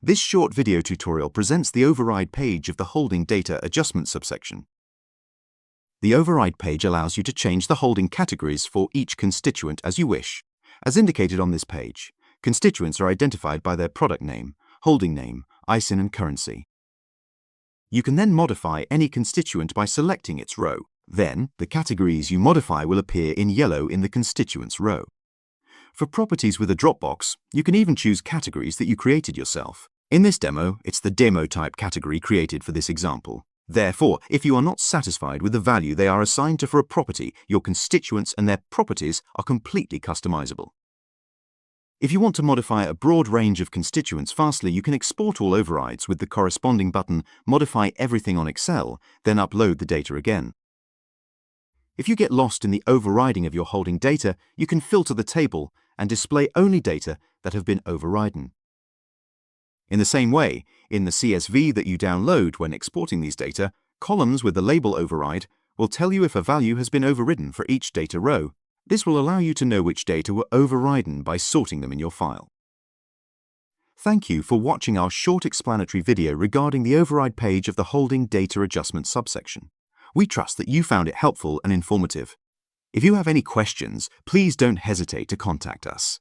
This short video tutorial presents the override page of the holding data adjustment subsection. The override page allows you to change the holding categories for each constituent as you wish. As indicated on this page, constituents are identified by their product name, holding name, ISIN and currency. You can then modify any constituent by selecting its row. Then, the categories you modify will appear in yellow in the constituents row. For properties with a dropbox, you can even choose categories that you created yourself. In this demo, it's the demo type category created for this example. Therefore, if you are not satisfied with the value they are assigned to for a property, your constituents and their properties are completely customizable. If you want to modify a broad range of constituents fastly, you can export all overrides with the corresponding button Modify Everything on Excel, then upload the data again. If you get lost in the overriding of your holding data, you can filter the table and display only data that have been overridden. In the same way, in the CSV that you download when exporting these data, columns with the label override will tell you if a value has been overridden for each data row. This will allow you to know which data were overridden by sorting them in your file. Thank you for watching our short explanatory video regarding the override page of the holding data adjustment subsection. We trust that you found it helpful and informative. If you have any questions, please don't hesitate to contact us.